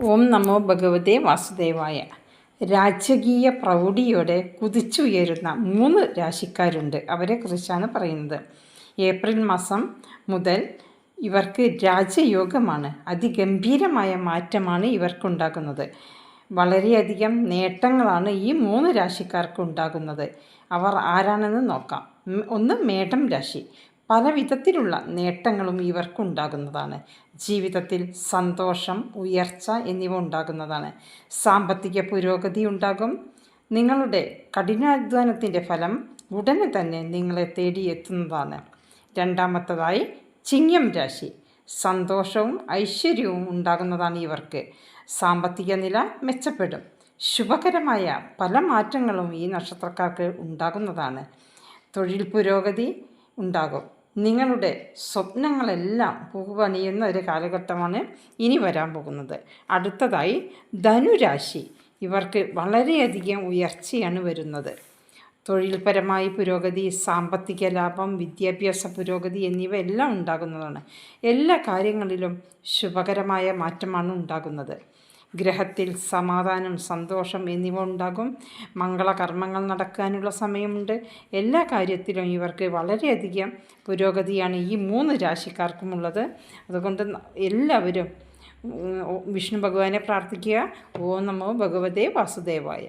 ഓം നമോ ഭഗവതേ വാസുദേവായ. രാജകീയ പ്രൗഢിയോടെ കുതിച്ചുയരുന്ന 3 രാശിക്കാരുണ്ട്. അവരെക്കുറിച്ചാണ് പറയുന്നത്. ഏപ്രിൽ മാസം മുതൽ ഇവർക്ക് രാജയോഗമാണ്. അതിഗംഭീരമായ മാറ്റമാണ് ഇവർക്കുണ്ടാകുന്നത്. വളരെയധികം നേട്ടങ്ങളാണ് ഈ 3 രാശിക്കാർക്ക് ഉണ്ടാകുന്നത്. അവർ ആരാണെന്ന് നോക്കാം. ഒന്ന് മേടം രാശി. പല വിധത്തിലുള്ള നേട്ടങ്ങളും ഇവർക്കുണ്ടാകുന്നതാണ്. ജീവിതത്തിൽ സന്തോഷം, ഉയർച്ച എന്നിവ ഉണ്ടാകുന്നതാണ്. സാമ്പത്തിക പുരോഗതി ഉണ്ടാകും. നിങ്ങളുടെ കഠിനാധ്വാനത്തിൻ്റെ ഫലം ഉടനെ തന്നെ നിങ്ങളെ തേടിയെത്തുന്നതാണ്. രണ്ടാമത്തതായി ചിങ്ങം രാശി. സന്തോഷവും ഐശ്വര്യവും ഉണ്ടാകുന്നതാണ് ഇവർക്ക്. സാമ്പത്തിക നില മെച്ചപ്പെടും. ശുഭകരമായ പല മാറ്റങ്ങളും ഈ നക്ഷത്രക്കാർക്ക് ഉണ്ടാകുന്നതാണ്. തൊഴിൽ പുരോഗതി ഉണ്ടാകും. നിങ്ങളുടെ സ്വപ്നങ്ങളെല്ലാം പൂവണിയുന്ന ഒരു കാലഘട്ടമാണ് ഇനി വരാൻ പോകുന്നത്. അടുത്തതായി ധനുരാശി. ഇവർക്ക് വളരെയധികം ഉയർച്ചയാണ് വരുന്നത്. തൊഴിൽപരമായ പുരോഗതി, സാമ്പത്തിക ലാഭം, വിദ്യാഭ്യാസ പുരോഗതി എന്നിവ എല്ലാം ഉണ്ടാകുന്നതാണ്. എല്ലാ കാര്യങ്ങളിലും ശുഭകരമായ മാറ്റമാണ് ഉണ്ടാകുന്നത്. ഗ്രഹത്തിൽ സമാധാനം, സന്തോഷം എന്നിവ ഉണ്ടാകും. മംഗളകർമ്മങ്ങൾ നടക്കാനുള്ള സമയമുണ്ട്. എല്ലാ കാര്യത്തിലും ഇവർക്ക് വളരെയധികം പുരോഗതിയാണ് ഈ 3 രാശിക്കാർക്കുമുള്ളത്. അതുകൊണ്ട് എല്ലാവരും വിഷ്ണു ഭഗവാനെ പ്രാർത്ഥിക്കുക. ഓം നമോ ഭഗവതേ വാസുദേവായ.